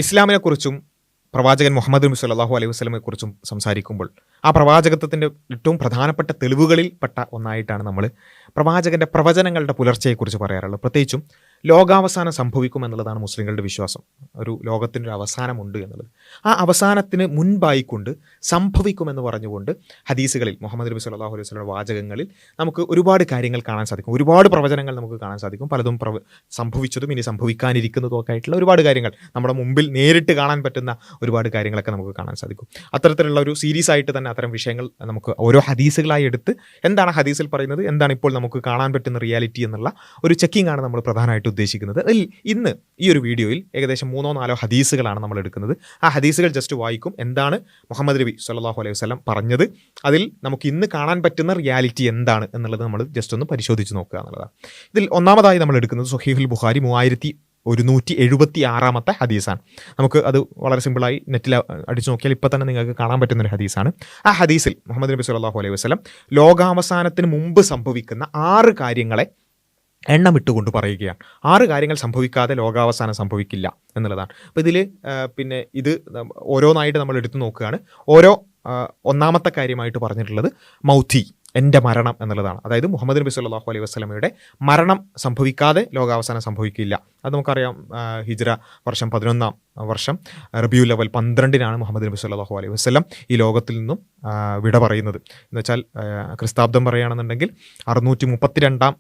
ഇസ്ലാമിനെക്കുറിച്ചും പ്രവാചകൻ മുഹമ്മദ് നബി സല്ലല്ലാഹു അലൈഹി വസല്ലമയെക്കുറിച്ചും സംസാരിക്കുമ്പോൾ ആ പ്രവാചകത്വത്തിൻ്റെ ഏറ്റവും പ്രധാനപ്പെട്ട തെളിവുകളിൽ പെട്ട ഒന്നായിട്ടാണ് നമ്മൾ പ്രവാചകൻ്റെ പ്രവചനങ്ങളുടെ പുലർച്ചയെക്കുറിച്ച് പറയാറുള്ളത്. പ്രത്യേകിച്ചും ലോകാവസാനം സംഭവിക്കുമെന്നുള്ളതാണ് മുസ്ലിങ്ങളുടെ വിശ്വാസം. ഒരു ലോകത്തിൻ്റെ ഒരു അവസാനമുണ്ട് എന്നുള്ളത്. ആ അവസാനത്തിന് മുൻപായിക്കൊണ്ട് സംഭവിക്കുമെന്ന് പറഞ്ഞുകൊണ്ട് ഹദീസുകളിൽ മുഹമ്മദ് നബി സല്ലല്ലാഹു അലൈഹി വസല്ലമയുടെ വാചകങ്ങളിൽ നമുക്ക് ഒരുപാട് കാര്യങ്ങൾ കാണാൻ സാധിക്കും. ഒരുപാട് പ്രവചനങ്ങൾ നമുക്ക് കാണാൻ സാധിക്കും. പലതും സംഭവിച്ചതും ഇനി സംഭവിക്കാനിരിക്കുന്നതും ഒക്കെ ആയിട്ടുള്ള ഒരുപാട് കാര്യങ്ങൾ നമ്മുടെ മുമ്പിൽ നേരിട്ട് കാണാൻ പറ്റുന്ന ഒരുപാട് കാര്യങ്ങളൊക്കെ നമുക്ക് കാണാൻ സാധിക്കും. അത്തരത്തിലുള്ള ഒരു സീരീസ് ആയിട്ട് തന്നെ അത്തരം വിഷയങ്ങൾ നമുക്ക് ഓരോ ഹദീസുകളായി എടുത്ത് എന്താണ് ഹദീസിൽ പറയുന്നത്, എന്താണ് ഇപ്പോൾ നമുക്ക് കാണാൻ പറ്റുന്ന റിയാലിറ്റി എന്നുള്ള ഒരു ചെക്കിംഗ് ആണ് നമ്മൾ പ്രധാനമായിട്ട് ഉദ്ദേശിക്കുന്നത്. അതിൽ ഇന്ന് ഈ ഒരു വീഡിയോയിൽ ഏകദേശം 3-4 ഹദീസുകളാണ് നമ്മൾ എടുക്കുന്നത്. ആ ഹദീസുകൾ ജസ്റ്റ് വായിക്കും. എന്താണ് മുഹമ്മദ് നബി സല്ലല്ലാഹു അലൈഹി വസല്ലം പറഞ്ഞത്, അതിൽ നമുക്ക് ഇന്ന് കാണാൻ പറ്റുന്ന റിയാലിറ്റി എന്താണ് എന്നുള്ളത് നമ്മൾ ജസ്റ്റ് ഒന്ന് പരിശോധിച്ച് നോക്കുക എന്നുള്ളതാണ്. ഇതിൽ ഒന്നാമതായി നമ്മൾ എടുക്കുന്നത് സ്വഹീഹുൽ ബുഖാരി 3176 ഹദീസാണ്. നമുക്ക് അത് വളരെ സിമ്പിളായി നെറ്റിൽ അടിച്ചു നോക്കിയാൽ ഇപ്പോൾ തന്നെ നിങ്ങൾക്ക് കാണാൻ പറ്റുന്നൊരു ഹദീസാണ്. ആ ഹദീസിൽ മുഹമ്മദ് നബി സല്ലല്ലാഹു അലൈഹി വസല്ലം ലോകാവസാനത്തിന് മുമ്പ് സംഭവിക്കുന്ന 6 കാര്യങ്ങളെ എണ്ണമിട്ടുകൊണ്ട് പറയുകയാണ്. 6 കാര്യങ്ങൾ സംഭവിക്കാതെ ലോകാവസാനം സംഭവിക്കില്ല എന്നുള്ളതാണ്. അപ്പോൾ ഇതിൽ ഇത് ഓരോന്നായിട്ട് നമ്മൾ എടുത്തു നോക്കുകയാണ്. ഒന്നാമത്തെ കാര്യമായിട്ട് പറഞ്ഞിട്ടുള്ളത് മൗത്തി, എൻ്റെ മരണം എന്നുള്ളതാണ്. അതായത് മുഹമ്മദ് നബി സല്ലല്ലാഹു അലൈഹി വസല്ലമയുടെ മരണം സംഭവിക്കാതെ ലോകാവസാനം സംഭവിക്കില്ല. അത് നമുക്കറിയാം. ഹിജ്റ വർഷം 11-ാം വർഷം റബിയുൽ അവൽ 12-നാണ് മുഹമ്മദ് നബി സല്ലല്ലാഹു അലൈഹി വസല്ലം ഈ ലോകത്തിൽ നിന്നും വിട പറയുന്നത്. എന്നുവെച്ചാൽ ക്രിസ്താബ്ദം പറയുകയാണെന്നുണ്ടെങ്കിൽ 632-ാം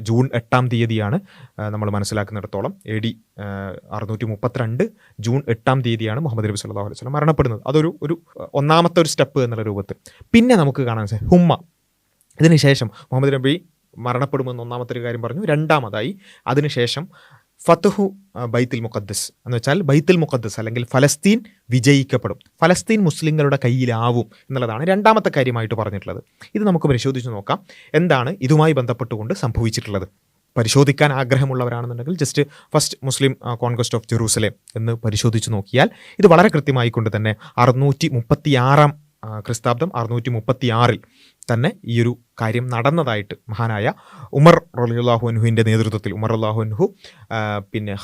ജൂൺ 8-ാം തീയതിയാണ് നമ്മൾ മനസ്സിലാക്കുന്നിടത്തോളം. AD 632 ജൂൺ 8-ാം തീയതിയാണ് മുഹമ്മദ് നബി സല്ലല്ലാഹു അലൈഹി വസല്ലം മരണപ്പെടുന്നത്. അതൊരു ഒന്നാമത്തെ ഒരു സ്റ്റെപ്പ് എന്നുള്ള രൂപത്തിൽ. പിന്നെ നമുക്ക് കാണാൻ സാധിക്കും ഹുമ്മ. ഇതിനുശേഷം മുഹമ്മദ് നബി മരണപ്പെടുമെന്ന് ഒന്നാമത്തെ ഒരു കാര്യം പറഞ്ഞു. രണ്ടാമതായി അതിനുശേഷം ഫത്ഹു ബൈത്തുൽ മുഖദ്ദസ് എന്ന് വെച്ചാൽ ബൈത്തുൽ മുഖദ്ദസ് അല്ലെങ്കിൽ ഫലസ്തീൻ വിജയിക്കപ്പെടും, ഫലസ്തീൻ മുസ്ലിങ്ങളുടെ കയ്യിലാവും എന്നുള്ളതാണ് രണ്ടാമത്തെ കാര്യമായിട്ട് പറഞ്ഞിട്ടുള്ളത്. ഇത് നമുക്ക് പരിശോധിച്ച് നോക്കാം എന്താണ് ഇതുമായി ബന്ധപ്പെട്ടുകൊണ്ട് സംഭവിച്ചിട്ടുള്ളത്. പരിശോധിക്കാൻ ആഗ്രഹമുള്ളവരാണെന്നുണ്ടെങ്കിൽ just first Muslim conquest of Jerusalem എന്ന് പരിശോധിച്ച് നോക്കിയാൽ ഇത് വളരെ കൃത്യമായിക്കൊണ്ട് തന്നെ 636-ാം ക്രിസ്താബ്ദം 636-ൽ തന്നെ ഈ ഒരു കാര്യം നടന്നതായിട്ട് മഹാനായ ഉമർ റളിയല്ലാഹു അൻഹുവിൻ്റെ നേതൃത്വത്തിൽ, ഉമർ റളിയല്ലാഹു അൻഹു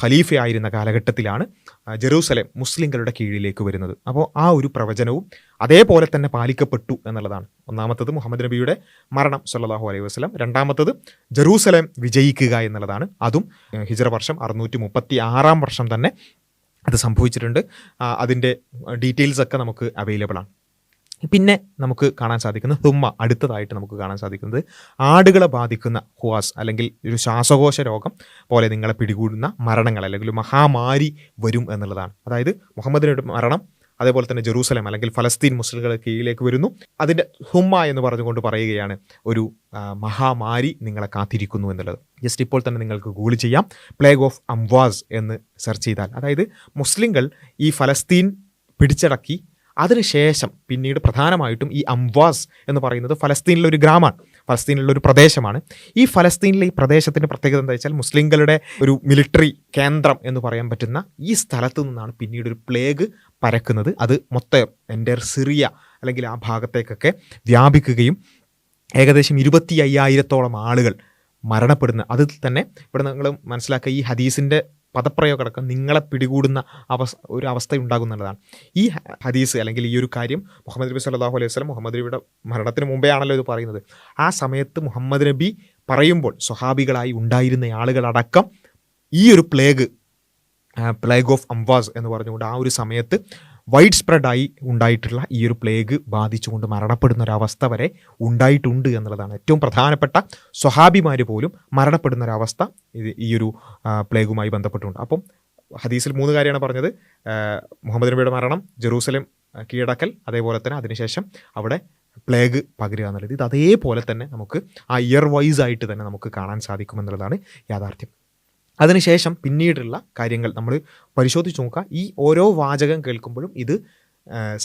ഖലീഫയായിരുന്ന കാലഘട്ടത്തിലാണ് ജെറൂസലേം മുസ്ലിങ്ങളുടെ കീഴിലേക്ക് വരുന്നത്. അപ്പോൾ ആ ഒരു പ്രവചനവും അതേപോലെ തന്നെ പാലിക്കപ്പെട്ടു എന്നുള്ളതാണ്. ഒന്നാമത്തത് മുഹമ്മദ് നബിയുടെ മരണം സല്ലല്ലാഹു അലൈഹി വസല്ലം, രണ്ടാമത്തത് ജെറൂസലേം വിജയിക്കുക എന്നുള്ളതാണ്. അതും ഹിജ്റ വർഷം 636-ാം വർഷം തന്നെ അത് സംഭവിച്ചിട്ടുണ്ട്. അതിൻ്റെ ഡീറ്റെയിൽസ് ഒക്കെ നമുക്ക് അവൈലബിൾ ആണ്. പിന്നെ നമുക്ക് കാണാൻ സാധിക്കുന്നത് അടുത്തതായിട്ട് നമുക്ക് കാണാൻ സാധിക്കുന്നത് ആടുകളെ ബാധിക്കുന്ന ഹുവാസ് അല്ലെങ്കിൽ ഒരു ശ്വാസകോശ രോഗം പോലെ നിങ്ങളെ പിടികൂടുന്ന മരണങ്ങൾ അല്ലെങ്കിൽ മഹാമാരി വരും എന്നുള്ളതാണ്. അതായത് മുഹമ്മദിൻ്റെ മരണം, അതേപോലെ തന്നെ ജെറൂസലേം അല്ലെങ്കിൽ ഫലസ്തീൻ മുസ്ലിങ്ങളുടെ കീഴിലേക്ക് വരുന്നു. അതിൻ്റെ എന്ന് പറഞ്ഞുകൊണ്ട് പറയുകയാണ് ഒരു മഹാമാരി നിങ്ങളെ കാത്തിരിക്കുന്നു എന്നുള്ളത്. ജസ്റ്റ് ഇപ്പോൾ തന്നെ നിങ്ങൾക്ക് ഗൂഗിൾ ചെയ്യാം. പ്ലേഗ് ഓഫ് അംവാസ് എന്ന് സെർച്ച് ചെയ്താൽ, അതായത് മുസ്ലിങ്ങൾ ഈ ഫലസ്തീൻ പിടിച്ചടക്കി അതിനുശേഷം പിന്നീട് പ്രധാനമായിട്ടും ഈ അംവാസ് എന്ന് പറയുന്നത് ഫലസ്തീനിലെ ഒരു ഗ്രാമമാണ്, ഫലസ്തീനിലുള്ള ഒരു പ്രദേശമാണ്. ഈ ഫലസ്തീനിലെ ഈ പ്രദേശത്തിൻ്റെ പ്രത്യേകത എന്താ വെച്ചാൽ മുസ്ലിങ്ങളുടെ ഒരു മിലിറ്ററി കേന്ദ്രം എന്ന് പറയാൻ പറ്റുന്ന ഈ സ്ഥലത്തു നിന്നാണ് പിന്നീട് ഒരു പ്ലേഗ് പരക്കുന്നത്. അത് മൊത്തം എൻ്റയർ സിറിയ അല്ലെങ്കിൽ ആ ഭാഗത്തേക്കൊക്കെ വ്യാപിക്കുകയും ഏകദേശം 25,000-ഓളം ആളുകൾ മരണപ്പെടുന്ന, അതിൽ തന്നെ ഇവിടെ നിങ്ങൾ മനസ്സിലാക്കുക ഈ ഹദീസിൻ്റെ പദപ്രയോഗമടക്കം നിങ്ങളെ പിടികൂടുന്ന ഒരു അവസ്ഥ ഉണ്ടാകുന്നതാണ്. ഈ ഹദീസ് അല്ലെങ്കിൽ ഈ ഒരു കാര്യം മുഹമ്മദ് നബി സല്ലല്ലാഹു അലൈഹി വസല്ലം മുഹമ്മദ് നബിയുടെ മരണത്തിന് മുമ്പേ ആണല്ലോ ഇത് പറയുന്നത്. ആ സമയത്ത് മുഹമ്മദ് നബി പറയുമ്പോൾ സ്വഹാബികളായി ഉണ്ടായിരുന്ന ആളുകളടക്കം ഈ ഒരു പ്ലേഗ് ഓഫ് അംവാസ് എന്ന് പറഞ്ഞുകൊണ്ട് ആ ഒരു സമയത്ത് വൈഡ് സ്പ്രെഡായി ഉണ്ടായിട്ടുള്ള ഈ ഒരു പ്ലേഗ് ബാധിച്ചുകൊണ്ട് മരണപ്പെടുന്ന ഒരവസ്ഥ വരെ ഉണ്ടായിട്ടുണ്ട് എന്നുള്ളതാണ്. ഏറ്റവും പ്രധാനപ്പെട്ട സ്വഹാബിമാർ പോലും മരണപ്പെടുന്ന ഒരവസ്ഥ ഈ ഒരു പ്ലേഗുമായി ബന്ധപ്പെട്ടുണ്ട്. അപ്പം ഹദീസിൽ 3 കാര്യമാണ് പറഞ്ഞത്. മുഹമ്മദ് നബിയുടെ മരണം, ജെറൂസലേം കീഴടക്കൽ, അതേപോലെ തന്നെ അതിനുശേഷം അവിടെ പ്ലേഗ് പകരുക എന്നുള്ളത്. ഇത് അതേപോലെ തന്നെ നമുക്ക് ആ ഇയർ വൈസ് ആയിട്ട് തന്നെ നമുക്ക് കാണാൻ സാധിക്കുമെന്നുള്ളതാണ് യാഥാർത്ഥ്യം. അതിനുശേഷം പിന്നീടുള്ള കാര്യങ്ങൾ നമ്മൾ പരിശോധിച്ച് നോക്കുക. ഈ ഓരോ വാചകം കേൾക്കുമ്പോഴും ഇത്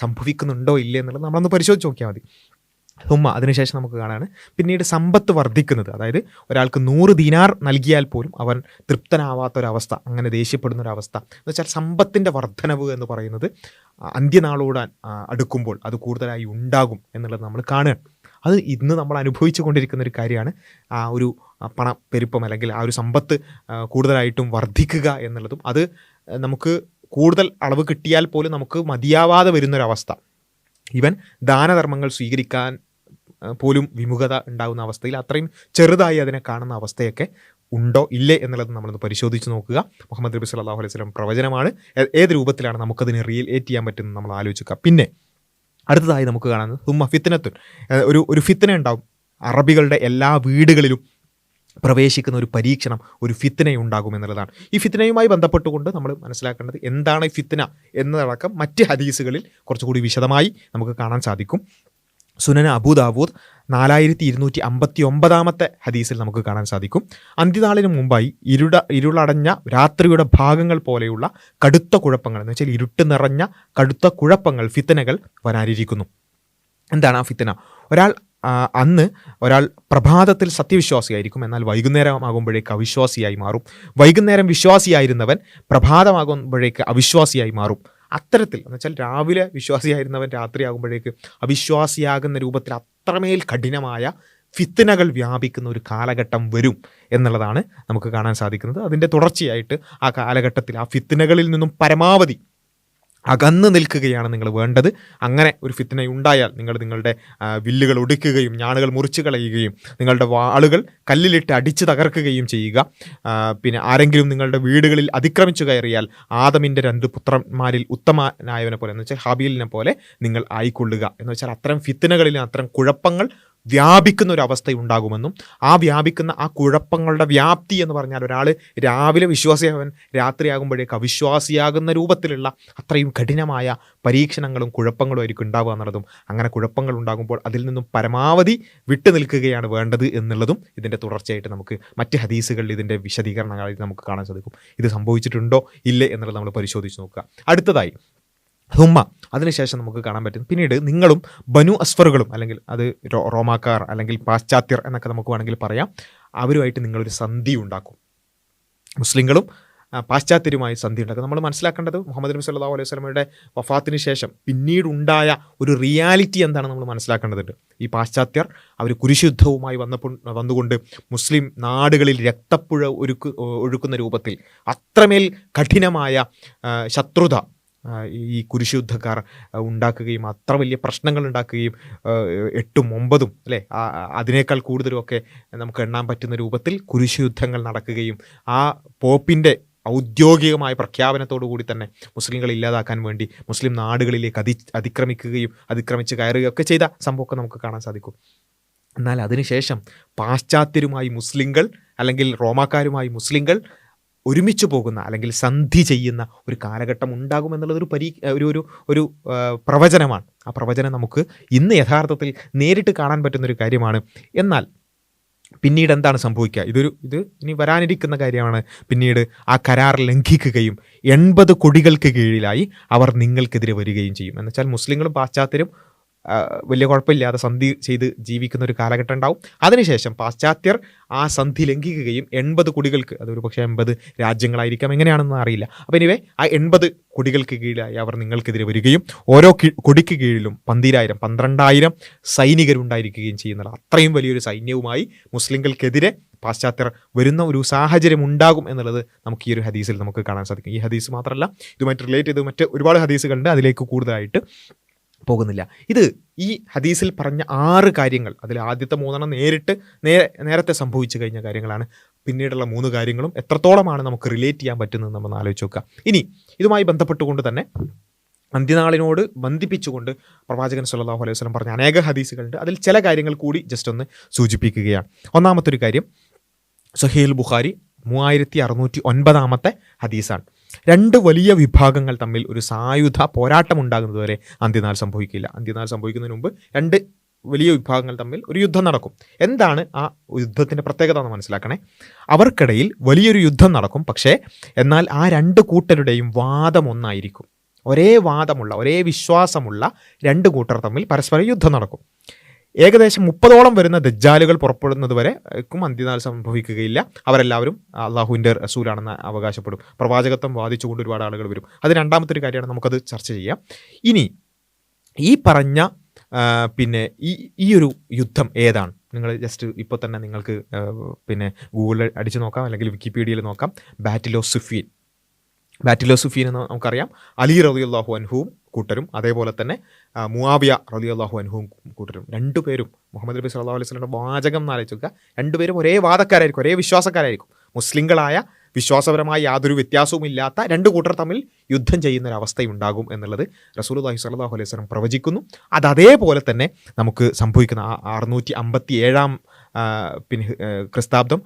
സംഭവിക്കുന്നുണ്ടോ ഇല്ലേ എന്നുള്ളത് നമ്മളൊന്ന് പരിശോധിച്ച് നോക്കിയാൽ മതി. അതിനുശേഷം നമുക്ക് കാണാണ് പിന്നീട് സമ്പത്ത് വർദ്ധിക്കുന്നത്. അതായത് ഒരാൾക്ക് 100 ദീനാർ നൽകിയാൽ പോലും അവൻ തൃപ്തനാവാത്തൊരവസ്ഥ, അങ്ങനെ ദേഷ്യപ്പെടുന്ന ഒരവസ്ഥ എന്ന് വെച്ചാൽ സമ്പത്തിൻ്റെ വർധനവ് എന്ന് പറയുന്നത് അന്ത്യനാളോട് അടുക്കുമ്പോൾ അത് കൂടുതലായി ഉണ്ടാകും എന്നുള്ളത് നമ്മൾ കാണുക. അത് ഇന്ന് നമ്മൾ അനുഭവിച്ചു കൊണ്ടിരിക്കുന്ന ഒരു കാര്യമാണ്. ആ ഒരു പണപ്പെരുപ്പം അല്ലെങ്കിൽ ആ ഒരു സമ്പത്ത് കൂടുതലായിട്ടും വർദ്ധിക്കുക എന്നുള്ളതും അത് നമുക്ക് കൂടുതൽ അളവ് കിട്ടിയാൽ പോലും നമുക്ക് മതിയാവാതെ വരുന്നൊരവസ്ഥ, ഈവൻ ദാനധർമ്മങ്ങൾ സ്വീകരിക്കാൻ പോലും വിമുഖത ഉണ്ടാകുന്ന അവസ്ഥയിൽ അത്രയും ചെറുതായി അതിനെ കാണുന്ന അവസ്ഥയൊക്കെ ഉണ്ടോ ഇല്ലേ എന്നുള്ളത് നമ്മളൊന്ന് പരിശോധിച്ച് നോക്കുക. മുഹമ്മദ് നബി സല്ലല്ലാഹു അലൈഹി വസല്ലം പ്രവചനമാണ്, ഏത് രൂപത്തിലാണ് നമുക്കതിനെ റിലേറ്റ് ചെയ്യാൻ പറ്റുന്നത് നമ്മൾ ആലോചിക്കുക. പിന്നെ അടുത്തതായി നമുക്ക് കാണുന്നത് ഹുമ്മ ഫിത്നത്തുൻ, ഒരു ഫിത്ന ഉണ്ടാവും. അറബികളുടെ എല്ലാ വീടുകളിലും പ്രവേശിക്കുന്ന ഒരു പരീക്ഷണം, ഒരു ഫിത്നയുണ്ടാകും എന്നുള്ളതാണ്. ഈ ഫിത്നയുമായി ബന്ധപ്പെട്ടുകൊണ്ട് നമ്മൾ മനസ്സിലാക്കേണ്ടത് എന്താണ് ഫിത്ന എന്നതടക്കം മറ്റ് ഹദീസുകളിൽ കുറച്ചുകൂടി വിശദമായി നമുക്ക് കാണാൻ സാധിക്കും. സുനൻ അബൂ ദാവൂദ് 4259 ഹദീസിൽ നമുക്ക് കാണാൻ സാധിക്കും. അന്ത്യനാളിന് മുമ്പായി ഇരുളടഞ്ഞ രാത്രിയുടെ ഭാഗങ്ങൾ പോലെയുള്ള കടുത്ത കുഴപ്പങ്ങൾ, എന്ന് വെച്ചാൽ ഇരുട്ട് നിറഞ്ഞ കടുത്ത കുഴപ്പങ്ങൾ, ഫിത്നകൾ വരാനിരിക്കുന്നു. എന്താണ് ആ ഫിത്ന? അന്ന് ഒരാൾ പ്രഭാതത്തിൽ സത്യവിശ്വാസിയായിരിക്കും, എന്നാൽ വൈകുന്നേരമാകുമ്പോഴേക്ക് അവിശ്വാസിയായി മാറും. വൈകുന്നേരം വിശ്വാസിയായിരുന്നവൻ പ്രഭാതമാകുമ്പോഴേക്ക് അവിശ്വാസിയായി മാറും. അത്തരത്തിൽ എന്ന് വെച്ചാൽ രാവിലെ വിശ്വാസിയായിരുന്നവൻ രാത്രിയാകുമ്പോഴേക്ക് അവിശ്വാസിയാകുന്ന രൂപത്തിൽ അത്രമേൽ കഠിനമായ ഫിത്നകൾ വ്യാപിക്കുന്ന ഒരു കാലഘട്ടം വരും എന്നുള്ളതാണ് നമുക്ക് കാണാൻ സാധിക്കുന്നത്. അതിൻ്റെ തുടർച്ചയായിട്ട് ആ കാലഘട്ടത്തിൽ ആ ഫിത്നകളിൽ നിന്നും പരമാവധി അകന്നു നിൽക്കുകയാണ് നിങ്ങൾ വേണ്ടത്. അങ്ങനെ ഒരു ഫിത്ന ഉണ്ടായാൽ നിങ്ങളുടെ വില്ലുകൾ ഒടിക്കുകയും ഞാണുകൾ മുറിച്ച് കളയുകയും നിങ്ങളുടെ വാളുകൾ കല്ലിലിട്ട് അടിച്ച് തകർക്കുകയും ചെയ്യുക. പിന്നെ ആരെങ്കിലും നിങ്ങളുടെ വീടുകളിൽ അതിക്രമിച്ചു കയറിയാൽ ആദമിൻ്റെ 2 പുത്രന്മാരിൽ ഉത്തമനായവനെ പോലെ, എന്ന് വെച്ചാൽ ഹാബീലിനെ പോലെ നിങ്ങൾ ആയിക്കൊള്ളുക. എന്ന് വെച്ചാൽ അത്തരം ഫിത്നകളിൽ അത്തരം കുഴപ്പങ്ങൾ വ്യാപിക്കുന്ന ഒരു അവസ്ഥയുണ്ടാകുമെന്നും ആ വ്യാപിക്കുന്ന ആ കുഴപ്പങ്ങളുടെ വ്യാപ്തി എന്ന് പറഞ്ഞാൽ ഒരാൾ രാവിലെ വിശ്വാസിയാവൻ രാത്രിയാകുമ്പോഴേക്ക് അവിശ്വാസിയാകുന്ന രൂപത്തിലുള്ള അത്രയും കഠിനമായ പരീക്ഷണങ്ങളും കുഴപ്പങ്ങളും ആയിരിക്കും ഉണ്ടാവുക എന്നുള്ളതും, അങ്ങനെ കുഴപ്പങ്ങൾ ഉണ്ടാകുമ്പോൾ അതിൽ നിന്നും പരമാവധി വിട്ടു നിൽക്കുകയാണ് വേണ്ടത് എന്നുള്ളതും ഇതിൻ്റെ തുടർച്ചയായിട്ട് നമുക്ക് മറ്റ് ഹദീസുകളിൽ ഇതിൻ്റെ വിശദീകരണങ്ങളിൽ നമുക്ക് കാണാൻ സാധിക്കും. ഇത് സംഭവിച്ചിട്ടുണ്ടോ ഇല്ലേ എന്നുള്ളത് നമ്മൾ പരിശോധിച്ച് നോക്കുക. അടുത്തതായി ഹുമ്മ, അതിനുശേഷം നമുക്ക് കാണാൻ പറ്റും പിന്നീട് നിങ്ങളും ബനു അസ്ഫറുകളും, അല്ലെങ്കിൽ അത് റോമാക്കാർ അല്ലെങ്കിൽ പാശ്ചാത്യർ എന്നൊക്കെ നമുക്ക് വേണമെങ്കിൽ പറയാം, അവരുമായിട്ട് നിങ്ങളൊരു സന്ധി ഉണ്ടാക്കും. മുസ്ലിങ്ങളും പാശ്ചാത്യരുമായി സന്ധി ഉണ്ടാക്കും. നമ്മൾ മനസ്സിലാക്കേണ്ടത് മുഹമ്മദ് നബി സല്ലല്ലാഹു അലൈഹി വസല്ലമയുടെ വഫാത്തിന് ശേഷം പിന്നീടുണ്ടായ ഒരു റിയാലിറ്റി എന്താണ് നമ്മൾ മനസ്സിലാക്കേണ്ടതുണ്ട്. ഈ പാശ്ചാത്യർ അവർ കുരിശുദ്ധവുമായി വന്നുകൊണ്ട് മുസ്ലിം നാടുകളിൽ രക്തപ്പുഴ ഒഴുക്കുന്ന രൂപത്തിൽ അത്രമേൽ കഠിനമായ ശത്രുത ഈ കുരിശുദ്ധക്കാർ ഉണ്ടാക്കുകയും അത്ര വലിയ പ്രശ്നങ്ങൾ ഉണ്ടാക്കുകയും 8ഉം 9ഉം അല്ലേ അതിനേക്കാൾ കൂടുതലും ഒക്കെ നമുക്ക് എണ്ണാൻ പറ്റുന്ന രൂപത്തിൽ കുരിശുയുദ്ധങ്ങൾ നടക്കുകയും ആ പോപ്പിൻ്റെ ഔദ്യോഗികമായ പ്രഖ്യാപനത്തോടു കൂടി തന്നെ മുസ്ലിങ്ങളെ ഇല്ലാതാക്കാൻ വേണ്ടി മുസ്ലിം നാടുകളിലേക്ക് അതിക്രമിച്ച് കയറുകയൊക്കെ ചെയ്ത സംഭവമൊക്കെ നമുക്ക് കാണാൻ സാധിക്കും. എന്നാൽ അതിനുശേഷം പാശ്ചാത്യരുമായി മുസ്ലിങ്ങൾ അല്ലെങ്കിൽ റോമാക്കാരുമായി മുസ്ലിങ്ങൾ ഒരുമിച്ച് പോകുന്ന അല്ലെങ്കിൽ സന്ധി ചെയ്യുന്ന ഒരു കാലഘട്ടം ഉണ്ടാകുമെന്നുള്ളതൊരു ഒരു പ്രവചനമാണ്. ആ പ്രവചനം നമുക്ക് ഇന്ന് യഥാർത്ഥത്തിൽ നേരിട്ട് കാണാൻ പറ്റുന്നൊരു കാര്യമാണ്. എന്നാൽ പിന്നീട് എന്താണ് സംഭവിക്കുക? ഇത് ഇനി വരാനിരിക്കുന്ന കാര്യമാണ്. പിന്നീട് ആ കരാർ ലംഘിക്കുകയും 80 കൊടികൾക്ക് കീഴിലായി അവർ നിങ്ങൾക്കെതിരെ വരികയും ചെയ്യും. എന്നുവെച്ചാൽ മുസ്ലിങ്ങളും പാശ്ചാത്യരും വലിയ കുഴപ്പമില്ലാതെ സന്ധി ചെയ്ത് ജീവിക്കുന്ന ഒരു കാലഘട്ടം ഉണ്ടാവും. അതിനുശേഷം പാശ്ചാത്യർ ആ സന്ധി ലംഘിക്കുകയും 80 കൊടികൾക്ക്, അതൊരു പക്ഷേ 80 രാജ്യങ്ങളായിരിക്കാം, എങ്ങനെയാണെന്ന് അറിയില്ല. അപ്പോൾ എനിവേ ആ 80 കൊടികൾക്ക് കീഴിലായി അവർ നിങ്ങൾക്കെതിരെ വരികയും ഓരോ കൊടിക്ക് കീഴിലും 12,000 സൈനികരുണ്ടായിരിക്കുകയും ചെയ്യുന്നത്. അത്രയും വലിയൊരു സൈന്യവുമായി മുസ്ലിങ്ങൾക്കെതിരെ പാശ്ചാത്യർ വരുന്ന ഒരു സാഹചര്യം ഉണ്ടാകും എന്നുള്ളത് നമുക്ക് ഈ ഒരു ഹദീസിൽ നമുക്ക് കാണാൻ സാധിക്കും. ഈ ഹദീസ് മാത്രമല്ല, ഇതുമായിട്ട് റിലേറ്റ് ചെയ്ത് മറ്റ് ഒരുപാട് ഹദീസുകളുണ്ട്, അതിലേക്ക് കൂടുതലായിട്ട് പോകുന്നില്ല. ഈ ഹദീസിൽ പറഞ്ഞ 6 കാര്യങ്ങൾ, അതിൽ ആദ്യത്തെ 3 നേരത്തെ സംഭവിച്ചു കഴിഞ്ഞ കാര്യങ്ങളാണ്. പിന്നീടുള്ള 3 കാര്യങ്ങളും എത്രത്തോളമാണ് നമുക്ക് റിലേറ്റ് ചെയ്യാൻ പറ്റുന്നത് നമ്മൾ ആലോചിച്ച് നോക്കുക. ഇനി ഇതുമായി ബന്ധപ്പെട്ടുകൊണ്ട് തന്നെ അന്ത്യനാളിനോട് ബന്ധിപ്പിച്ചുകൊണ്ട് പ്രവാചകൻ സല്ലല്ലാഹു അലൈഹി വസല്ലം പറഞ്ഞ അനേക ഹദീസുകളുണ്ട്. അതിൽ ചില കാര്യങ്ങൾ കൂടി ജസ്റ്റ് ഒന്ന് സൂചിപ്പിക്കുകയാണ്. ഒന്നാമത്തെ ഒരു കാര്യം സഹീഹുൽ ബുഖാരി 3609 ഹദീസാണ്. 2 വലിയ വിഭാഗങ്ങൾ തമ്മിൽ ഒരു സായുധ പോരാട്ടം ഉണ്ടാകുന്നത് വരെ അന്ത്യനാൾ സംഭവിക്കില്ല. അന്ത്യനാൾ സംഭവിക്കുന്നതിന് മുമ്പ് 2 വലിയ വിഭാഗങ്ങൾ തമ്മിൽ ഒരു യുദ്ധം നടക്കും. എന്താണ് ആ യുദ്ധത്തിൻ്റെ പ്രത്യേകത എന്ന് മനസ്സിലാക്കണേ. അവർക്കിടയിൽ വലിയൊരു യുദ്ധം നടക്കും. പക്ഷേ എന്നാൽ ആ 2 കൂട്ടരുടെയും വാദം ഒന്നായിരിക്കും. ഒരേ വാദമുള്ള, ഒരേ വിശ്വാസമുള്ള 2 കൂട്ടർ തമ്മിൽ പരസ്പരം യുദ്ധം നടക്കും. ഏകദേശം 30ഓളം വരുന്ന ദജ്ജാലുകൾ പുറപ്പെടുന്നത് വരെ അന്ത്യനാൾ സംഭവിക്കുകയില്ല. അവരെല്ലാവരും അള്ളാഹുവിൻ്റെ റസൂലാണെന്ന് അവകാശപ്പെടും. പ്രവാചകത്വം വാദിച്ചുകൊണ്ട് ഒരുപാട് ആളുകൾ വരും. അത് രണ്ടാമത്തെ ഒരു കാര്യമാണ്, നമുക്കത് ചർച്ച ചെയ്യാം. ഇനി ഈ പറഞ്ഞ പിന്നെ ഈ ഒരു യുദ്ധം ഏതാണ്? നിങ്ങൾ ജസ്റ്റ് ഇപ്പോൾ തന്നെ നിങ്ങൾക്ക് പിന്നെ ഗൂഗിളിൽ അടിച്ചു നോക്കാം, അല്ലെങ്കിൽ വിക്കിപീഡിയയിൽ നോക്കാം. Battle of Siffin. Battle of Siffin എന്ന് നമുക്കറിയാം. അലി റളിയല്ലാഹു അൻഹുവും കൂട്ടരും അതേപോലെ തന്നെ മുആവിയ റളിയല്ലാഹു അൻഹുവും കൂട്ടരും, രണ്ടുപേരും മുഹമ്മദ് നബി സല്ലല്ലാഹു അലൈഹി വസല്ലമയുടെ വാചകം എന്ന് ആലോചിക്കുക. രണ്ടുപേരും ഒരേ വാദക്കാരായിരിക്കും, ഒരേ വിശ്വാസക്കാരായിരിക്കും. മുസ്ലിങ്ങളായ വിശ്വാസപരമായ യാതൊരു വ്യത്യാസവും ഇല്ലാത്ത രണ്ട് കൂട്ടർ തമ്മിൽ യുദ്ധം ചെയ്യുന്നൊരവസ്ഥയുണ്ടാകും എന്നുള്ളത് റസൂലുള്ളാഹി സ്വല്ലല്ലാഹു അലൈഹി വസല്ലം പ്രവചിക്കുന്നു. അത് അതേപോലെ തന്നെ നമുക്ക് സംഭവിക്കുന്ന 657 പിന്നെ ക്രിസ്താബ്ദം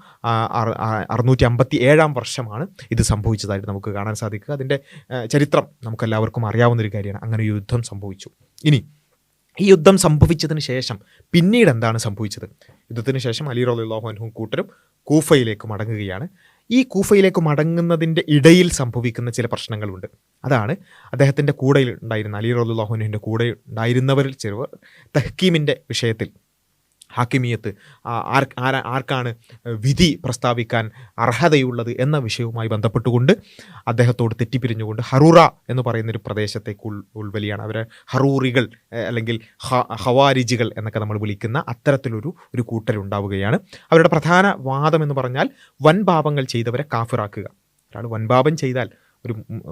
657 വർഷമാണ് ഇത് സംഭവിച്ചതായിട്ട് നമുക്ക് കാണാൻ സാധിക്കുക. അതിൻ്റെ ചരിത്രം നമുക്കെല്ലാവർക്കും അറിയാവുന്നൊരു കാര്യമാണ്. അങ്ങനെ ഒരു യുദ്ധം സംഭവിച്ചു. ഇനി ഈ യുദ്ധം സംഭവിച്ചതിന് ശേഷം പിന്നീട് എന്താണ് സംഭവിച്ചത്? യുദ്ധത്തിന് ശേഷം അലി റളിയല്ലാഹു അൻഹു കൂട്ടരും കൂഫയിലേക്ക് മടങ്ങുകയാണ്. ഈ കൂഫയിലേക്ക് മടങ്ങുന്നതിൻ്റെ ഇടയിൽ സംഭവിക്കുന്ന ചില പ്രശ്നങ്ങളുണ്ട്. അതാണ് അദ്ദേഹത്തിൻ്റെ കൂടെ ഉണ്ടായിരുന്ന അലി റളിയല്ലാഹു അൻഹുവിൻ്റെ കൂടെ ഉണ്ടായിരുന്നവരിൽ ചിലർ തഹ്കീമിൻ്റെ വിഷയത്തിൽ, ഹാക്കിമിയത്ത്, ആർക്കാണ് വിധി പ്രസ്താവിക്കാൻ അർഹതയുള്ളത് എന്ന വിഷയവുമായി ബന്ധപ്പെട്ടുകൊണ്ട് അദ്ദേഹത്തോട് തെറ്റിപ്പിരിഞ്ഞുകൊണ്ട് ഹറൂറ എന്ന് പറയുന്നൊരു പ്രദേശത്തേക്ക് ഉൾവലിയാണ്. അവരെ ഹറൂറികൾ അല്ലെങ്കിൽ ഹവാരിജികൾ എന്നൊക്കെ നമ്മൾ വിളിക്കുന്ന അത്തരത്തിലൊരു കൂട്ടരുണ്ടാവുകയാണ്. അവരുടെ പ്രധാന വാദം എന്ന് പറഞ്ഞാൽ വൻപാപങ്ങൾ ചെയ്തവരെ കാഫിറാക്കുക. ഒരാൾ വൻപാപം ചെയ്താൽ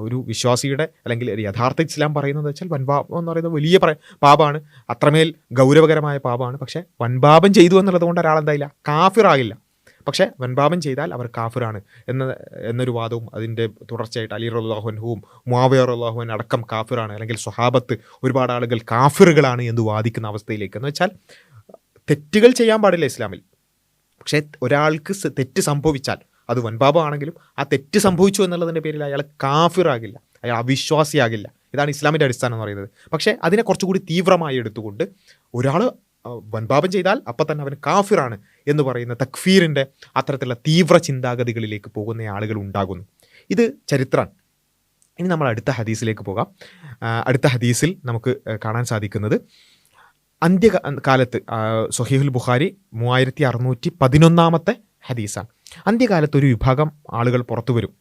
ഒരു വിശ്വാസിയുടെ അല്ലെങ്കിൽ യഥാർത്ഥ ഇസ്ലാം പറയുന്നത് വെച്ചാൽ വൻപാപം എന്ന് പറയുന്നത് വലിയ പാപമാണ്, അത്രമേൽ ഗൗരവകരമായ പാപമാണ്. പക്ഷേ വൻപാപം ചെയ്തു എന്നുള്ളത് കൊണ്ട് ഒരാൾ എന്തായില്ല, കാഫിറാകില്ല. പക്ഷേ വൻപാപം ചെയ്താൽ അവർ കാഫിറാണ് എന്നൊരു വാദവും അതിൻ്റെ തുടർച്ചയായിട്ട് അലി റളിയല്ലാഹു അൻഹുവും മുആവിയ റളിയല്ലാഹു അൻഹു അടക്കം കാഫിറാണ്, അല്ലെങ്കിൽ സ്വഹാബത്ത് ഒരുപാട് ആളുകൾ കാഫിറുകളാണ് എന്ന് വാദിക്കുന്ന അവസ്ഥയിലേക്ക്. എന്ന് വെച്ചാൽ തെറ്റുകൾ ചെയ്യാൻ പാടില്ല ഇസ്ലാമിൽ, പക്ഷേ ഒരാൾക്ക് തെറ്റ് സംഭവിച്ചാൽ അത് വൻപാപമാണെങ്കിലും ആ തെറ്റ് സംഭവിച്ചു എന്നുള്ളതിൻ്റെ പേരിൽ അയാൾ കാഫിറാകില്ല, അയാൾ അവിശ്വാസിയാകില്ല. ഇതാണ് ഇസ്ലാമിൻ്റെ അടിസ്ഥാനം എന്ന് പറയുന്നത്. പക്ഷേ അതിനെ കുറച്ചുകൂടി തീവ്രമായി എടുത്തുകൊണ്ട് ഒരാൾ വൻപാപം ചെയ്താൽ അപ്പം തന്നെ അവൻ കാഫിറാണ് എന്ന് പറയുന്ന തക്ഫീറിൻ്റെ അത്തരത്തിലുള്ള തീവ്ര ചിന്താഗതികളിലേക്ക് പോകുന്ന ആളുകൾ ഉണ്ടാകുന്നു. ഇത് ചരിത്രമാണ്. ഇനി നമ്മൾ അടുത്ത ഹദീസിലേക്ക് പോകാം. അടുത്ത ഹദീസിൽ നമുക്ക് കാണാൻ സാധിക്കുന്നത് അന്ത്യകാലത്ത് സ്വഹീഹുൽ ബുഖാരി 3611 ഹദീസാണ്. അന്ത്യകാലത്ത് ഒരു വിഭാഗം ആളുകൾ പുറത്തു വരും.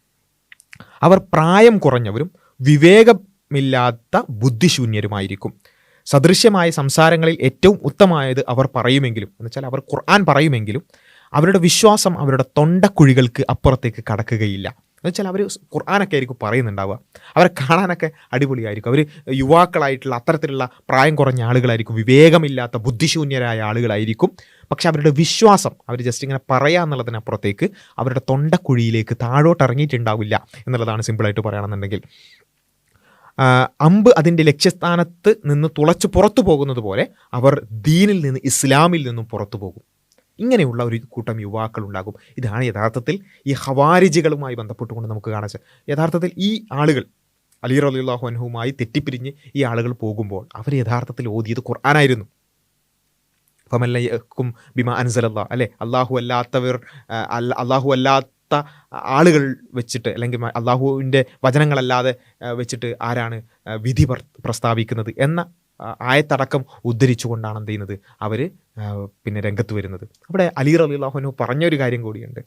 അവർ പ്രായം കുറഞ്ഞവരും വിവേകമില്ലാത്ത ബുദ്ധിശൂന്യരുമായിരിക്കും. സദൃശ്യമായ സംസാരങ്ങളിൽ ഏറ്റവും ഉത്തമമായത് അവർ പറയുമെങ്കിലും, എന്നുവെച്ചാൽ അവർ ഖുർആൻ പറയുമെങ്കിലും അവരുടെ വിശ്വാസം അവരുടെ തൊണ്ടക്കുഴികൾക്ക് അപ്പുറത്തേക്ക് കടക്കുകയില്ല. എന്നുവെച്ചാൽ അവർ ഖുർആനൊക്കെ ആയിരിക്കും പറയുന്നുണ്ടാവുക, അവരെ കാണാനൊക്കെ അടിപൊളിയായിരിക്കും, അവർ യുവാക്കളായിട്ടുള്ള അത്തരത്തിലുള്ള പ്രായം കുറഞ്ഞ ആളുകളായിരിക്കും, വിവേകമില്ലാത്ത ബുദ്ധിശൂന്യരായ ആളുകളായിരിക്കും. പക്ഷെ അവരുടെ വിശ്വാസം അവർ ജസ്റ്റ് ഇങ്ങനെ പറയാന്നുള്ളതിനപ്പുറത്തേക്ക് അവരുടെ തൊണ്ടക്കുഴിയിലേക്ക് താഴോട്ട് ഇറങ്ങിയിട്ടുണ്ടാവില്ല എന്നുള്ളതാണ് സിമ്പിളായിട്ട് പറയുകയാണെന്നുണ്ടെങ്കിൽ. അമ്പ് അതിൻ്റെ ലക്ഷ്യസ്ഥാനത്ത് നിന്ന് തുളച്ച് പുറത്തു പോകുന്നത് പോലെ അവർ ദീനിൽ നിന്ന്, ഇസ്ലാമിൽ നിന്നും പുറത്തു പോകും. ഇങ്ങനെയുള്ള ഒരു കൂട്ടം യുവാക്കൾ ഉണ്ടാകും. ഇതാണ് യഥാർത്ഥത്തിൽ ഈ ഹവാരിജികളുമായി ബന്ധപ്പെട്ടുകൊണ്ട് നമുക്ക് കാണാൻ യഥാർത്ഥത്തിൽ ഈ ആളുകൾ അലി റളിയല്ലാഹു അൻഹുവുമായി തെറ്റിപ്പിരിഞ്ഞ് ഈ ആളുകൾ പോകുമ്പോൾ അവർ യഥാർത്ഥത്തിൽ ഓതിയത് ഖുർആനായിരുന്നു. ഫമല്ലയക്കും ബിമാ അൻസലല്ലാഹ്, അല്ലേ, അല്ലാഹു അല്ലാത്ത ആളുകൾ വെച്ചിട്ട്, അല്ലെങ്കിൽ അള്ളാഹുവിൻ്റെ വചനങ്ങളല്ലാതെ വെച്ചിട്ട് ആരാണ് വിധി പ്രസ്താവിക്കുന്നത് എന്ന ആയത്തടക്കം ഉദ്ധരിച്ചുകൊണ്ടാണ് എന്ത് ചെയ്യുന്നത്, അവർ പിന്നെ രംഗത്ത് വരുന്നത്. അവിടെ അലി റളിയല്ലാഹു അൻഹു പറഞ്ഞൊരു കാര്യം കൂടിയുണ്ട്,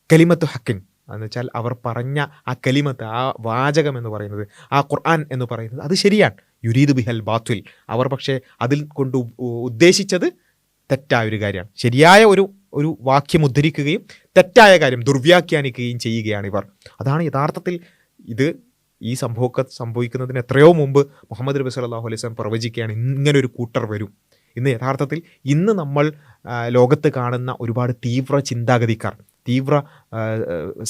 കലിമത്തു ഹക്കിൻ എന്ന് വെച്ചാൽ അവർ പറഞ്ഞ ആ കലിമത്ത്, ആ വാചകം എന്ന് പറയുന്നത്, ആ ഖുർആൻ എന്ന് പറയുന്നത് അത് ശരിയാണ്. യുരീദു ബിഹൽ ബാത്തുൽ, അവർ പക്ഷേ അതിൽ കൊണ്ട് ഉദ്ദേശിച്ചത് തെറ്റായ ഒരു കാര്യമാണ്. ശരിയായ ഒരു വാക്യം ഉദ്ധരിക്കുകയും തെറ്റായ കാര്യം ദുർവ്യാഖ്യാനിക്കുകയും ചെയ്യുകയാണ് ഇവർ. അതാണ് യഥാർത്ഥത്തിൽ ഈ സംഭവിക്കുന്നതിന് എത്രയോ മുമ്പ് മുഹമ്മദ് നബി സല്ലല്ലാഹു അലൈഹി വസല്ലം പ്രവചിക്കുകയാണ് ഇങ്ങനൊരു കൂട്ടർ വരും. യഥാർത്ഥത്തിൽ ഇന്ന് നമ്മൾ ലോകത്ത് കാണുന്ന ഒരുപാട് തീവ്ര ചിന്താഗതിക്കാർ, തീവ്ര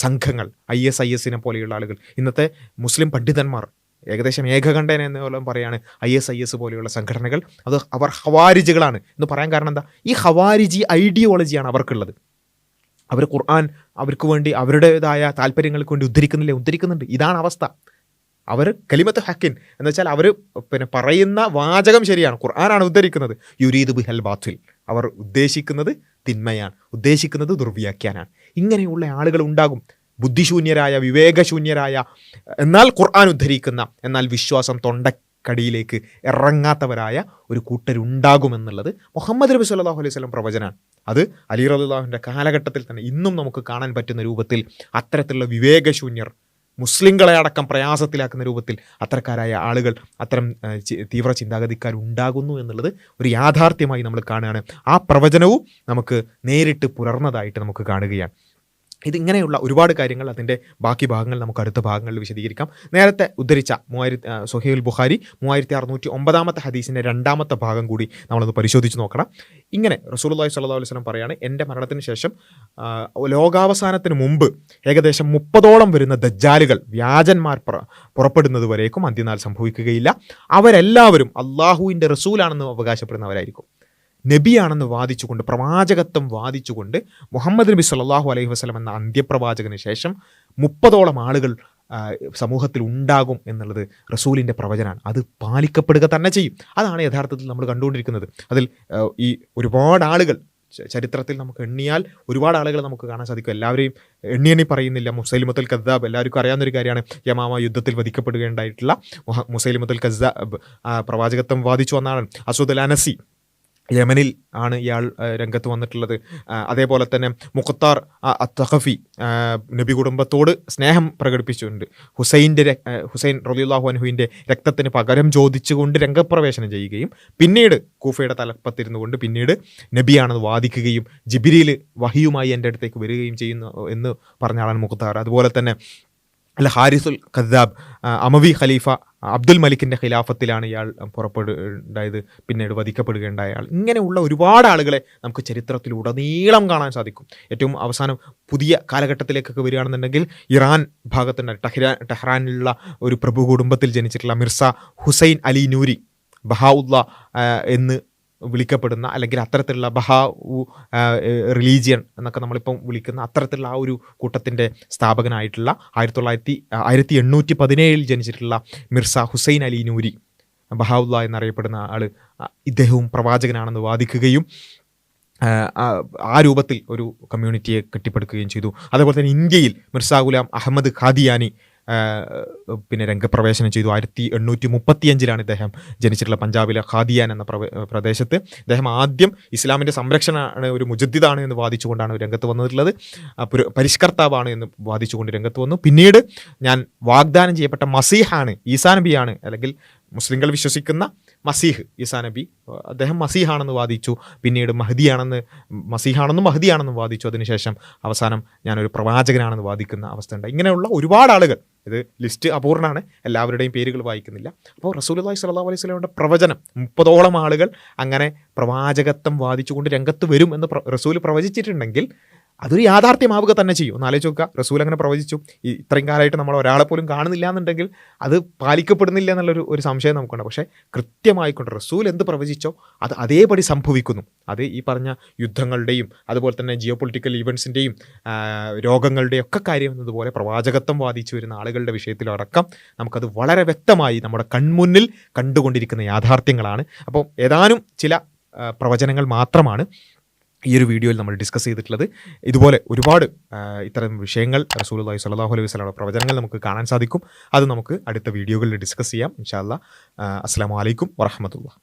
സംഘങ്ങൾ, IS പോലെയുള്ള ആളുകൾ, ഇന്നത്തെ മുസ്ലിം പണ്ഡിതന്മാർ ഏകദേശം ഏകകണ്ഠേന എന്ന പറയാണ് IS പോലെയുള്ള സംഘടനകൾ, അവർ ഹവാരിജികളാണ് എന്ന് പറയാൻ കാരണം എന്താ? ഈ ഹവാരിജി ഐഡിയോളജിയാണ് അവർക്കുള്ളത്. അവർ ഖുർആൻ അവർക്ക് വേണ്ടി അവരുടേതായ താല്പര്യങ്ങൾക്ക് വേണ്ടി ഉദ്ധരിക്കുന്നുണ്ട്. ഇതാണ് അവസ്ഥ. അവർ കലിമത്ത് ഹക്കിൻ എന്ന് വെച്ചാൽ അവർ പറയുന്ന വാചകം ശരിയാണ്, ഖുർആനാണ് ഉദ്ധരിക്കുന്നത്. യുരീദു ബിഹൽ ബാത്തുൽ, അവർ ഉദ്ദേശിക്കുന്നത് തിന്മയാണ്, ഉദ്ദേശിക്കുന്നത് ദുർവ്യാഖ്യാനാണ്. ഇങ്ങനെയുള്ള ആളുകൾ ഉണ്ടാകും, ബുദ്ധിശൂന്യരായ, വിവേകശൂന്യരായ, എന്നാൽ ഖുർആൻ ഉദ്ധരിക്കുന്ന, എന്നാൽ വിശ്വാസം തൊണ്ടക്കടിയിലേക്ക് ഇറങ്ങാത്തവരായ ഒരു കൂട്ടരുണ്ടാകുമെന്നുള്ളത് മുഹമ്മദ് നബി സല്ലല്ലാഹു അലൈഹി വസല്ലം പ്രവചനാണ്. അത് അലി റളിയല്ലാഹുവിൻ്റെ കാലഘട്ടത്തിൽ തന്നെ ഇന്നും നമുക്ക് കാണാൻ പറ്റുന്ന രൂപത്തിൽ അത്തരത്തിലുള്ള വിവേകശൂന്യർ, മുസ്ലിങ്ങളെ അടക്കം പ്രയാസത്തിലാക്കുന്ന രൂപത്തിൽ അത്തരക്കാരായ ആളുകൾ, അത്തരം തീവ്ര ചിന്താഗതിക്കാരുണ്ടാകുന്നു എന്നുള്ളത് ഒരു യാഥാർത്ഥ്യമായി നമ്മൾ കാണുകയാണ്. ആ പ്രവചനവും നമുക്ക് നേരിട്ട് പുലർന്നതായിട്ട് നമുക്ക് കാണുകയാണ്. ഇതിങ്ങനെയുള്ള ഒരുപാട് കാര്യങ്ങൾ, അതിൻ്റെ ബാക്കി ഭാഗങ്ങൾ നമുക്ക് അടുത്ത ഭാഗങ്ങളിൽ വിശദീകരിക്കാം. നേരത്തെ ഉദ്ധരിച്ച സ്വഹീഹുൽ ബുഖാരി 3609 ഹദീസിൻ്റെ രണ്ടാമത്തെ ഭാഗം കൂടി നമ്മളൊന്ന് പരിശോധിച്ച് നോക്കണം. ഇങ്ങനെ റസൂലുള്ളാഹി സ്വല്ലല്ലാഹു അലൈഹി വസല്ലം പറയാണ്, എൻ്റെ മരണത്തിന് ശേഷം ലോകാവസാനത്തിന് മുമ്പ് ഏകദേശം 30ഓളം വരുന്ന ദജ്ജാലുകൾ, വ്യാജന്മാർ പുറപ്പെടുന്നത് വരേക്കും അന്ത്യനാൾ സംഭവിക്കുകയില്ല. അവരെല്ലാവരും അള്ളാഹുവിൻ്റെ റസൂലാണെന്ന് അവകാശപ്പെടുന്നവരായിരിക്കും. നബിയാണെന്ന് വാദിച്ചുകൊണ്ട്, പ്രവാചകത്വം വാദിച്ചുകൊണ്ട് മുഹമ്മദ് നബി സല്ലല്ലാഹു അലൈഹി വസല്ലം എന്ന അന്ത്യപ്രവാചകന് ശേഷം 30ഓളം ആളുകൾ സമൂഹത്തിൽ ഉണ്ടാകും എന്നുള്ളത് റസൂലിൻ്റെ പ്രവചനമാണ്. അത് പാലിക്കപ്പെടുക തന്നെ ചെയ്യും. അതാണ് യഥാർത്ഥത്തിൽ നമ്മൾ കണ്ടുകൊണ്ടിരിക്കുന്നത്. അതിൽ ഈ ഒരുപാട് ആളുകൾ ചരിത്രത്തിൽ നമുക്ക് എണ്ണിയാൽ ഒരുപാട് ആളുകൾ നമുക്ക് കാണാൻ സാധിക്കും. എല്ലാവരെയും എണ്ണി പറയുന്നില്ല. മുസൈലിമത്തുൽ കദ്ദാബ് എല്ലാവർക്കും അറിയാവുന്നൊരു കാര്യമാണ്. യമാമ യുദ്ധത്തിൽ വധിക്കപ്പെടുകയുണ്ടായിട്ടുള്ള മുസൈലിമത്തുൽ കദ്ദാബ് പ്രവാചകത്വം വാദിച്ചു വന്നാണ്. അസൂദ് അൽ അനസി യമനിൽ ആണ് ഇയാൾ രംഗത്ത് വന്നിട്ടുള്ളത്. അതേപോലെ തന്നെ മുഖത്താർ അത്തഖഫി നബി കുടുംബത്തോട് സ്നേഹം പ്രകടിപ്പിച്ചുകൊണ്ട് ഹുസൈൻ റളിയല്ലാഹു അൻഹുവിൻ്റെ രക്തത്തിന് പകരം ചോദിച്ചുകൊണ്ട് രംഗപ്രവേശനം ചെയ്യുകയും പിന്നീട് കൂഫയുടെ തലപ്പത്തിരുന്നു കൊണ്ട് പിന്നീട് നബിയാണെന്ന് വാദിക്കുകയും ജിബ്രീൽ വഹിയുമായി എൻ്റെ അടുത്തേക്ക് വരികയും ചെയ്യുന്നു എന്ന് പറഞ്ഞ ആളാണ് മുഖത്താർ. അതുപോലെ തന്നെ അൽ ഹാരിസുൽ ഖദ്ദാബ് അമവി ഖലീഫ അബ്ദുൽ മലിക്കിൻ്റെ ഖിലാഫത്തിലാണ് ഇയാൾ പുറപ്പെടുണ്ടായത്, പിന്നീട് വധിക്കപ്പെടുകയുണ്ടായ ആൾ. ഇങ്ങനെയുള്ള ഒരുപാട് ആളുകളെ നമുക്ക് ചരിത്രത്തിലുടനീളം കാണാൻ സാധിക്കും. ഏറ്റവും അവസാനം പുതിയ കാലഘട്ടത്തിലേക്കൊക്കെ വരികയാണെന്നുണ്ടെങ്കിൽ ഇറാൻ ഭാഗത്തുണ്ട് ടെഹ്റാനിലുള്ള ഒരു പ്രഭു കുടുംബത്തിൽ ജനിച്ചിട്ടുള്ള മിർസ ഹുസൈൻ അലി നൂരി ബഹാഉല്ല എന്ന് വിളിക്കപ്പെടുന്ന, അല്ലെങ്കിൽ അത്തരത്തിലുള്ള ബഹാഉ റിലീജിയൻ എന്നൊക്കെ നമ്മളിപ്പം വിളിക്കുന്ന അത്തരത്തിലുള്ള ആ ഒരു കൂട്ടത്തിൻ്റെ സ്ഥാപകനായിട്ടുള്ള 1817 ജനിച്ചിട്ടുള്ള മിർസ ഹുസൈൻ അലി നൂരി ബഹാഉല്ല എന്നറിയപ്പെടുന്ന ആൾ, ഇദ്ദേഹവും പ്രവാചകനാണെന്ന് വാദിക്കുകയും ആ രൂപത്തിൽ ഒരു കമ്മ്യൂണിറ്റിയെ കെട്ടിപ്പടുക്കുകയും ചെയ്തു. അതേപോലെ തന്നെ ഇന്ത്യയിൽ മിർസ ഗുലാം അഹമ്മദ് ഖാദിയാനി പിന്നെ രംഗപ്രവേശനം ചെയ്തു. 1835 ഇദ്ദേഹം ജനിച്ചിട്ടുള്ള പഞ്ചാബിലെ ഖാദിയാൻ എന്ന പ്രദേശത്ത്. ഇദ്ദേഹം ആദ്യം ഇസ്ലാമിൻ്റെ സംരക്ഷണമാണ്, ഒരു മുജദ്ദിദാണ് എന്ന് വാദിച്ചുകൊണ്ടാണ് രംഗത്ത് വന്നിട്ടുള്ളത്. പരിഷ്കർത്താവാണ് എന്ന് വാദിച്ചുകൊണ്ട് രംഗത്ത് വന്നു. പിന്നീട് ഞാൻ വാഗ്ദാനം ചെയ്യപ്പെട്ട മസീഹാണ്, ഈസാ നബിയാണ്, അല്ലെങ്കിൽ മുസ്ലിങ്ങൾ വിശ്വസിക്കുന്ന മസീഹ് ഈസാ നബി, അദ്ദേഹം മസീഹാണെന്ന് വാദിച്ചു. പിന്നീട് മസീഹാണെന്നും മഹദിയാണെന്നും വാദിച്ചു. അതിനുശേഷം അവസാനം ഞാനൊരു പ്രവാചകനാണെന്ന് വാദിക്കുന്ന അവസ്ഥ ഉണ്ട്. ഇങ്ങനെയുള്ള ഒരുപാട് ആളുകൾ, ഇത് ലിസ്റ്റ് അപൂർണ്ണമാണ്, എല്ലാവരുടെയും പേരുകൾ വായിക്കുന്നില്ല. അപ്പോൾ റസൂലുള്ളാഹി സ്വല്ലല്ലാഹു അലൈഹി വസല്ലമയുടെ പ്രവചനം 30ഓളം ആളുകൾ അങ്ങനെ പ്രവാചകത്വം വാദിച്ചുകൊണ്ട് രംഗത്ത് വരും എന്ന് റസൂൽ പ്രവചിച്ചിട്ടുണ്ടെങ്കിൽ അതൊരു യാഥാർത്ഥ്യമാവുക തന്നെ ചെയ്യും. ഒന്ന് ആലോചിച്ച് നോക്കുക, റസൂൽ അങ്ങനെ പ്രവചിച്ചു, ഇത്രയും കാലമായിട്ട് നമ്മൾ ഒരാളെ പോലും കാണുന്നില്ല എന്നുണ്ടെങ്കിൽ അത് പാലിക്കപ്പെടുന്നില്ല എന്നുള്ളൊരു സംശയം നമുക്കുണ്ട്. പക്ഷേ കൃത്യമായിക്കൊണ്ട് റസൂൽ എന്ത് പ്രവചിച്ചോ അത് അതേപടി സംഭവിക്കുന്നു. അത് ഈ പറഞ്ഞ യുദ്ധങ്ങളുടെയും അതുപോലെ തന്നെ ജിയോ പൊളിറ്റിക്കൽ ഈവൻസിൻ്റെയും രോഗങ്ങളുടെയും ഒക്കെ കാര്യം എന്നതുപോലെ പ്രവാചകത്വം വാദിച്ചു വരുന്ന ആളുകളുടെ വിഷയത്തിലടക്കം നമുക്കത് വളരെ വ്യക്തമായി നമ്മുടെ കൺമുന്നിൽ കണ്ടുകൊണ്ടിരിക്കുന്ന യാഥാർത്ഥ്യങ്ങളാണ്. അപ്പോൾ ഏതാനും ചില പ്രവചനങ്ങൾ മാത്രമാണ് ഈ ഒരു വീഡിയോയിൽ നമ്മൾ ഡിസ്കസ് ചെയ്തിട്ടുള്ളത്. ഇതുപോലെ ഒരുപാട് ഇത്തരം വിഷയങ്ങൾ റസൂലുള്ളാഹി സ്വല്ലല്ലാഹു അലൈഹി വസല്ലമയുടെ പ്രവചനങ്ങൾ നമുക്ക് കാണാൻ സാധിക്കും. അത് നമുക്ക് അടുത്ത വീഡിയോകളിൽ ഡിസ്കസ് ചെയ്യാം ഇൻഷാ അല്ലാഹ്. അസ്സലാമു അലൈക്കും വറഹ്മത്തുള്ളാഹി.